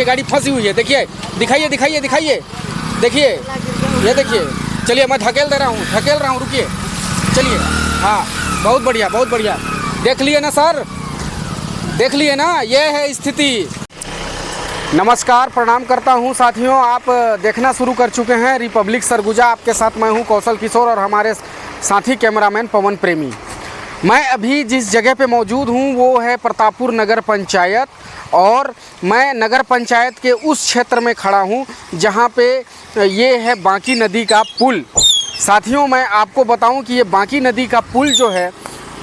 देखिए गाड़ी फंसी हुई है, देखिए दिखाइए दिखाइए दिखाइए, देखिए ये देखिए। चलिए मैं ढकेल दे रहा हूँ, रुकिए। चलिए, हाँ बहुत बढ़िया बहुत बढ़िया। देख लिए ना सर, देख लिए ना, ये है स्थिति। नमस्कार, प्रणाम करता हूं साथियों। आप देखना शुरू कर चुके हैं रिपब्लिक सरगुजा। आपके साथ मैं हूं कौशल किशोर और हमारे साथी कैमरामैन पवन प्रेमी। मैं अभी जिस जगह पे मौजूद हूं वो है प्रतापपुर नगर पंचायत, और मैं नगर पंचायत के उस क्षेत्र में खड़ा हूं जहां पे ये है बांकी नदी का पुल। साथियों, मैं आपको बताऊं कि ये बांकी नदी का पुल जो है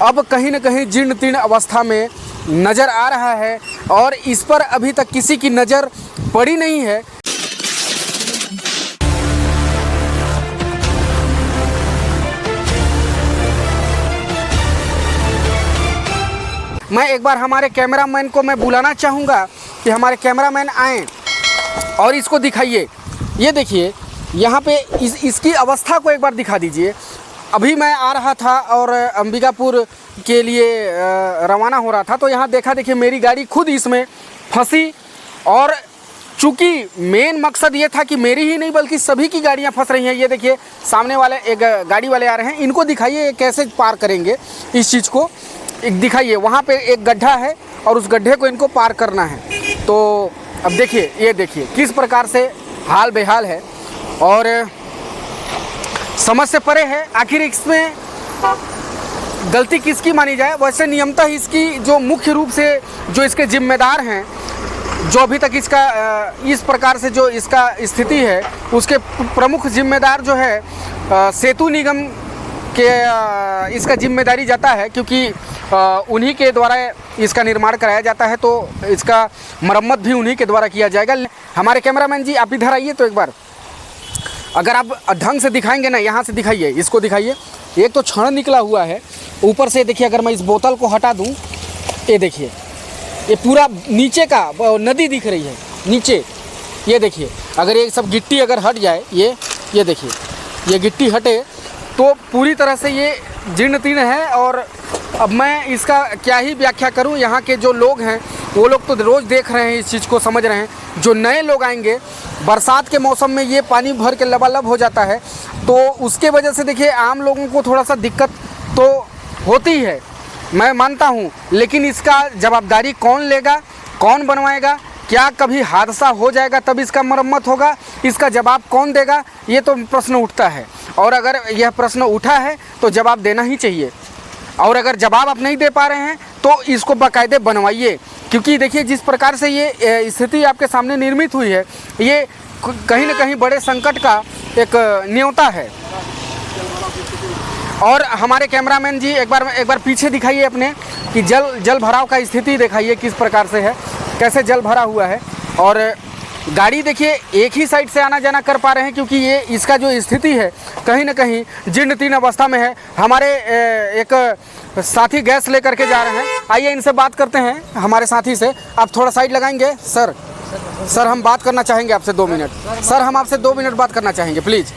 अब कहीं न कहीं जीर्ण तीर्ण अवस्था में नज़र आ रहा है, और इस पर अभी तक किसी की नज़र पड़ी नहीं है। मैं एक बार हमारे कैमरामैन को मैं बुलाना चाहूँगा कि हमारे कैमरामैन आएँ और इसको दिखाइए। ये देखिए यहाँ पे इसकी अवस्था को एक बार दिखा दीजिए। अभी मैं आ रहा था और अंबिकापुर के लिए रवाना हो रहा था, तो यहाँ देखा, देखिए मेरी गाड़ी खुद इसमें फंसी, और चूँकि मेन मकसद ये था कि मेरी ही नहीं बल्कि सभी की गाड़ियाँ फंस रही हैं। ये देखिए सामने वाले एक गाड़ी वाले आ रहे हैं, इनको दिखाइए कैसे पार करेंगे इस चीज़ को, एक दिखाइए। वहाँ पे एक गड्ढा है और उस गड्ढे को इनको पार करना है। तो अब देखिए, ये देखिए किस प्रकार से हाल बेहाल है और समझ से परे है। आखिर इसमें गलती किसकी मानी जाए? वैसे नियमतः इसकी जो मुख्य रूप से जो इसके जिम्मेदार हैं, जो अभी तक इसका इस प्रकार से जो इसका स्थिति है, उसके प्रमुख जिम्मेदार जो है सेतु निगम के इसका जिम्मेदारी जाता है, क्योंकि उन्हीं के द्वारा इसका निर्माण कराया जाता है, तो इसका मरम्मत भी उन्हीं के द्वारा किया जाएगा। हमारे कैमरामैन जी आप इधर आइए तो एक बार, अगर आप ढंग से दिखाएंगे ना, यहाँ से दिखाइए, इसको दिखाइए। एक तो क्षण निकला हुआ है ऊपर से, देखिए अगर मैं इस बोतल को हटा दूँ, ये देखिए ये पूरा नीचे का नदी दिख रही है नीचे। ये देखिए अगर ये सब गिट्टी अगर हट जाए, ये देखिए ये गिट्टी हटे तो पूरी तरह से ये जीर्ण तीर्ण है। और अब मैं इसका क्या ही व्याख्या करूं। यहाँ के जो लोग हैं वो लोग तो रोज़ देख रहे हैं, इस चीज़ को समझ रहे हैं। जो नए लोग आएंगे, बरसात के मौसम में ये पानी भर के लबालब हो जाता है, तो उसके वजह से देखिए आम लोगों को थोड़ा सा दिक्कत तो होती है, मैं मानता हूँ। लेकिन इसका जवाबदारी कौन लेगा, कौन बनवाएगा? क्या कभी हादसा हो जाएगा तब इसका मरम्मत होगा? इसका जवाब कौन देगा? ये तो प्रश्न उठता है, और अगर यह प्रश्न उठा है तो जवाब देना ही चाहिए। और अगर जवाब आप नहीं दे पा रहे हैं तो इसको बाकायदे बनवाइए, क्योंकि देखिए जिस प्रकार से ये स्थिति आपके सामने निर्मित हुई है, ये कहीं न कहीं बड़े संकट का एक न्योता है। और हमारे कैमरामैन जी एक बार पीछे दिखाइए अपने, कि जल भराव का स्थिति दिखाइए किस प्रकार से है, कैसे जल भरा हुआ है। और गाड़ी देखिए एक ही साइड से आना जाना कर पा रहे हैं, क्योंकि ये इसका जो स्थिति है कहीं न कहीं जीर्ण तीर्ण अवस्था में है। हमारे एक साथी गैस लेकर के जा रहे हैं, आइए इनसे बात करते हैं, हमारे साथी से। आप थोड़ा साइड लगाएंगे सर, हम बात करना चाहेंगे आपसे 2 मिनट। सर हम आपसे 2 मिनट बात करना चाहेंगे, प्लीज़।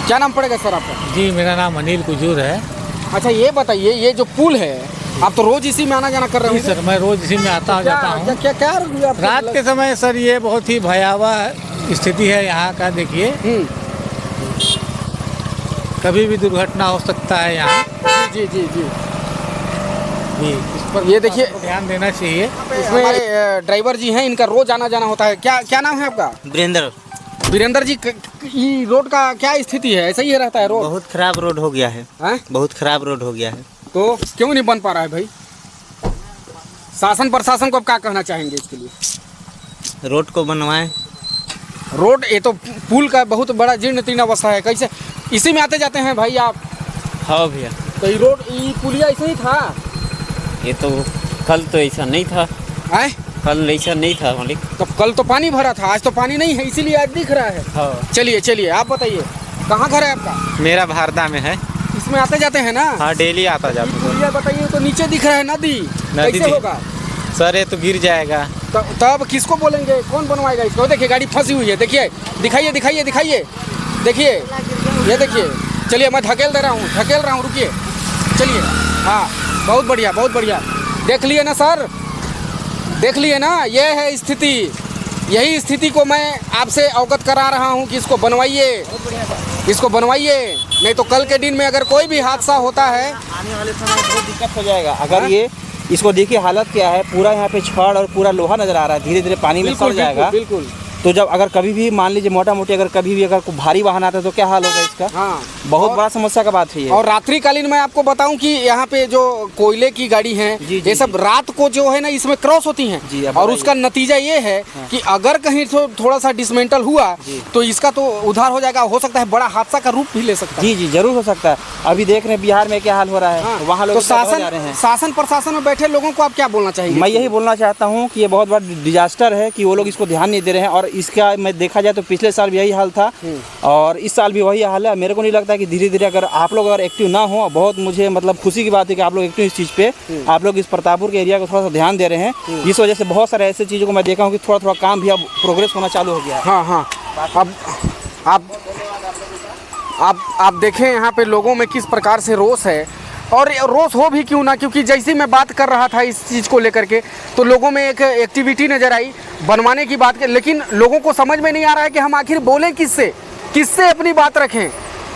क्या नाम पड़ेगा सर आपका? जी मेरा नाम अनिल कुजूर है। अच्छा ये बताइए, ये जो पुल है, आप तो रोज इसी में आना जाना कर रहे हैं? सर मैं रोज इसी में आता जाता हूँ। क्या रात के समय सर ये बहुत ही भयावह स्थिति है यहाँ का। देखिए कभी भी दुर्घटना हो सकता है यहाँ। जी जी जी जी, इस पर ये देखिए ध्यान देना चाहिए। इसमें ड्राइवर जी हैं, इनका रोज आना जाना होता है। क्या नाम है आपका? वीरेंद्र जी, ये रोड का क्या स्थिति है? ऐसा ही रहता है रोड? बहुत खराब रोड हो गया है। बहुत खराब रोड हो गया है। तो क्यों नहीं बन पा रहा है भाई? शासन प्रशासन को आप क्या कहना चाहेंगे इसके लिए? रोड को बनवाएं। रोड, ये तो पुल का बहुत बड़ा जीर्ण तीर्ण अवस्था है, कैसे इसी में आते जाते हैं भाई आप? हाँ भैया, तो ये रोड, ये पुलिया ऐसा ही था? ये तो कल तो ऐसा नहीं था। कल ऐसा नहीं था मालिक। तो कल तो पानी भरा था, आज तो पानी नहीं है, इसीलिए आज दिख रहा है। हाँ। चलिए आप बताइए, कहाँ घर है आपका? मेरा भारदा में है। इसमें आते जाते हैं ना? हाँ, डेली आता जाता है। पुलिया बताइए, तो नीचे दिख रहा है नदी, कैसे होगा सर? ये तो गिर जाएगा। तब किसको बोलेंगे, कौन बनवाएगा इसको? देखिए गाड़ी फंसी हुई है, देखिए दिखाइए दिखाइए दिखाइए, देखिए ये देखिए। चलिए मैं ढकेल दे रहा हूँ, रुकिए। चलिए, हाँ बहुत बढ़िया बहुत बढ़िया। देख लिए ना सर, देख लिए ना, ये है स्थिति। यही स्थिति को मैं आपसे अवगत करा रहा हूँ कि इसको बनवाइए, इसको बनवाइए, नहीं तो कल के दिन में अगर कोई भी हादसा होता है, आने वाले समय में बहुत दिक्कत हो जाएगा। अगर ये इसको देखिए हालत क्या है, पूरा यहाँ पे छड़ और पूरा लोहा नजर आ रहा है, धीरे धीरे पानी में सड़ जाएगा। बिल्कुल। तो जब अगर कभी भी मान लीजिए मोटा मोटी अगर कभी भी अगर कोई भारी वाहन आता है तो क्या हाल होगा इसका। हाँ, बहुत बड़ा समस्या का बात है ये। और रात्रिकालीन मैं आपको बताऊं कि यहाँ पे जो कोयले की गाड़ी है, जी, जी, ये सब रात को जो है ना इसमें क्रॉस होती हैं। जी, अब और बताइए। उसका नतीजा ये है कि अगर कहीं थोड़ा सा डिसमेंटल हुआ तो इसका तो उधार हो जाएगा, हो सकता है बड़ा हादसा का रूप भी ले सकता है। जी जी जरूर हो सकता है। अभी देख रहे हैं बिहार में क्या हाल हो रहा है। हाँ, वहाँ लोग तो जा रहे हैं। शासन प्रशासन में बैठे लोगों को आप क्या बोलना चाहिए? मैं यही बोलना चाहता हूँ कि ये बहुत बड़ा डिजास्टर है कि वो लोग इसको ध्यान नहीं दे रहे हैं। और इसका मैं देखा जाए तो पिछले साल भी यही हाल था और इस साल भी वही हाल है। मेरे को नहीं लगता है कि धीरे धीरे अगर आप लोग अगर एक्टिव ना हो, बहुत मुझे मतलब खुशी की बात है कि आप लोग एक्टिव इस चीज़ पे, आप लोग इस प्रतापपुर के एरिया को थोड़ा सा ध्यान दे रहे हैं। इस वजह से बहुत सारे ऐसे चीज़ों को मैं देखा हूँ कि थोड़ा थोड़ा काम भी अब प्रोग्रेस होना चालू हो गया है। हाँ हाँ, अब आप देखें यहाँ पे लोगों में किस प्रकार से रोष है। और रोष हो भी क्यों ना, क्योंकि जैसी मैं बात कर रहा था इस चीज़ को लेकर के तो लोगों में एक एक्टिविटी नज़र आई बनवाने की बात के, लेकिन लोगों को समझ में नहीं आ रहा है कि हम आखिर बोलें किससे अपनी बात रखें।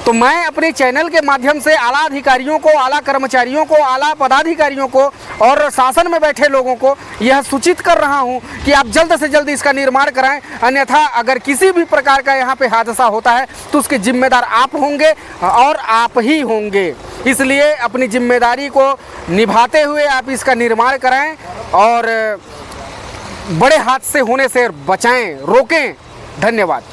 तो मैं अपने चैनल के माध्यम से आला अधिकारियों को, आला कर्मचारियों को, आला पदाधिकारियों को और शासन में बैठे लोगों को यह सूचित कर रहा हूं कि आप जल्द से जल्द इसका निर्माण कराएं, अन्यथा अगर किसी भी प्रकार का यहाँ पे हादसा होता है तो उसके जिम्मेदार आप होंगे और आप ही होंगे। इसलिए अपनी जिम्मेदारी को निभाते हुए आप इसका निर्माण कराएं और बड़े हादसे होने से बचाएं, रोकें। धन्यवाद।